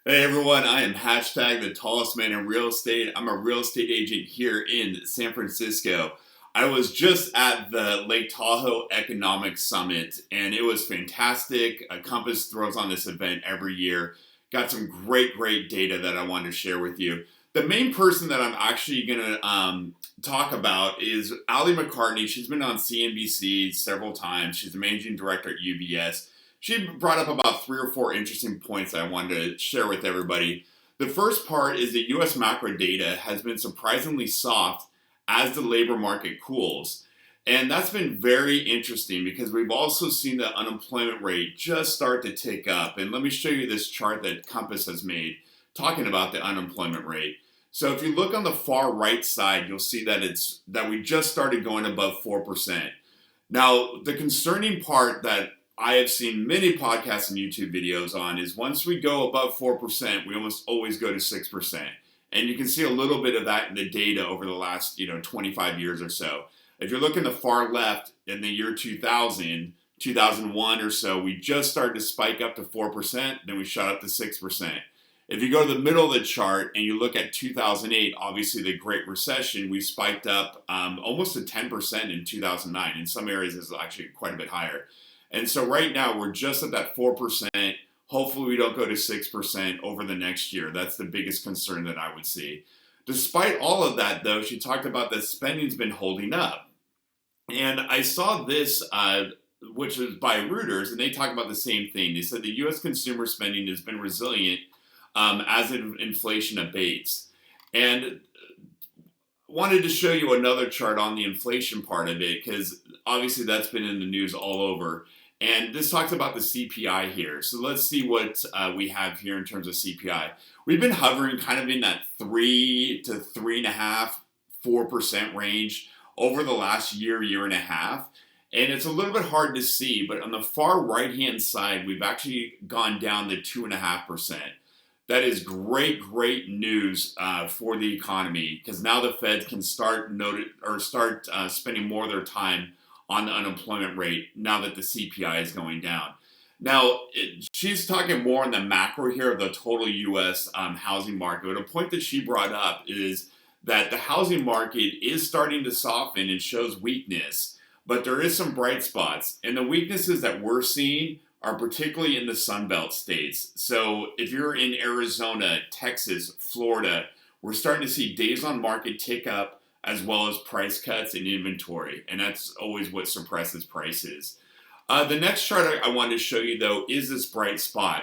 Hey everyone, I am hashtag the tallest man in real estate. I'm a real estate agent here in San Francisco. I was just at the Lake Tahoe Economic Summit and it was fantastic. Compass throws on this event every year. Got some great data that I wanted to share with you. The main person that I'm actually going to talk about is Ali McCartney. She's been on CNBC several times. She's the managing director at UBS. She brought up about three or four interesting points I wanted to share with everybody. The first part is that US macro data has been surprisingly soft as the labor market cools. And that's been very interesting because we've also seen the unemployment rate just start to tick up. And let me show you this chart that Compass has made talking about the unemployment rate. So if you look on the far right side, you'll see that we just started going above 4%. Now, the concerning part that I have seen many podcasts and YouTube videos on is once we go above 4%, we almost always go to 6%. And you can see a little bit of that in the data over the last, 25 years or so. If you're looking the far left in the year 2000, 2001 or so, we just started to spike up to 4%, then we shot up to 6%. If you go to the middle of the chart and you look at 2008, obviously the Great Recession, we spiked up almost to 10% in 2009. In some areas, it's actually quite a bit higher. And so right now, we're just at that 4%. Hopefully, we don't go to 6% over the next year. That's the biggest concern that I would see. Despite all of that, though, she talked about that spending's been holding up. And I saw this, which was by Reuters, and they talk about the same thing. They said the U.S. consumer spending has been resilient as inflation abates. And wanted to show you another chart on the inflation part of it because obviously that's been in the news all over. And this talks about the CPI here. So let's see what we have here in terms of CPI. We've been hovering kind of in that 3 to 3.5, 4% range over the last year and a half. And it's a little bit hard to see, but on the far right-hand side, we've actually gone down to 2.5%. That is great news for the economy because now the Fed can start spending more of their time on the unemployment rate now that the CPI is going down. Now, she's talking more on the macro here of the total U.S. Housing market. But a point that she brought up is that the housing market is starting to soften and shows weakness, but there is some bright spots. And the weaknesses that we're seeing are particularly in the Sunbelt states. So if you're in Arizona, Texas, Florida, we're starting to see days on market tick up as well as price cuts in inventory. And that's always what suppresses prices. The next chart I wanted to show you, though, is this bright spot.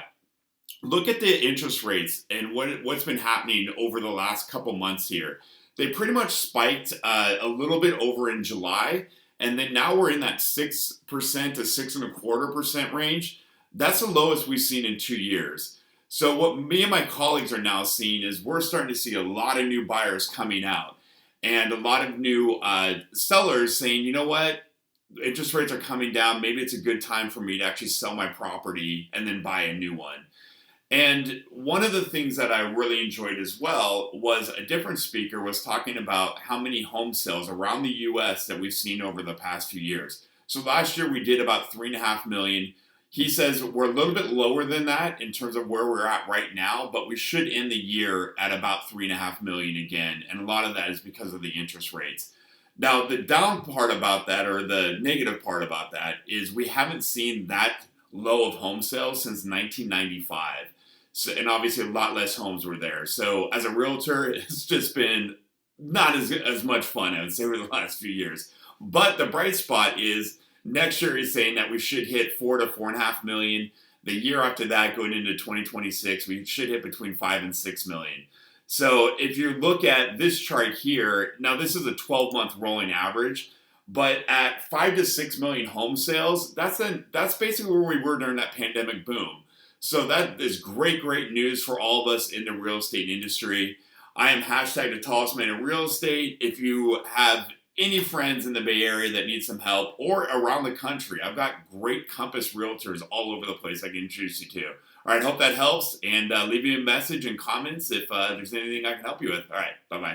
Look at the interest rates and what's been happening over the last couple months here. They pretty much spiked a little bit over in July. And then now we're in that 6% to 6.25% range. That's the lowest we've seen in 2 years. So what me and my colleagues are now seeing is we're starting to see a lot of new buyers coming out and a lot of new sellers saying, you know what, interest rates are coming down. Maybe it's a good time for me to actually sell my property and then buy a new one. And one of the things that I really enjoyed as well was a different speaker was talking about how many home sales around the US that we've seen over the past few years. So last year we did about 3.5 million. He says we're a little bit lower than that in terms of where we're at right now, but we should end the year at about 3.5 million again. And a lot of that is because of the interest rates. Now, the down part about that, or the negative part about that, is we haven't seen that low of home sales since 1995. So, and obviously a lot less homes were there. So as a realtor, it's just been not as much fun, I would say, over the last few years. But the bright spot is next year is saying that we should hit 4 to 4.5 million. The year after that, going into 2026, we should hit between 5 and 6 million. So if you look at this chart here, now this is a 12-month rolling average, but at 5 to 6 million home sales, that's basically where we were during that pandemic boom. So that is great news for all of us in the real estate industry. I am hashtag the tallest man in real estate. If you have any friends in the Bay Area that need some help or around the country, I've got great Compass realtors all over the place I can introduce you to. All right, hope that helps, and leave me a message and comments if there's anything I can help you with. All right, bye-bye.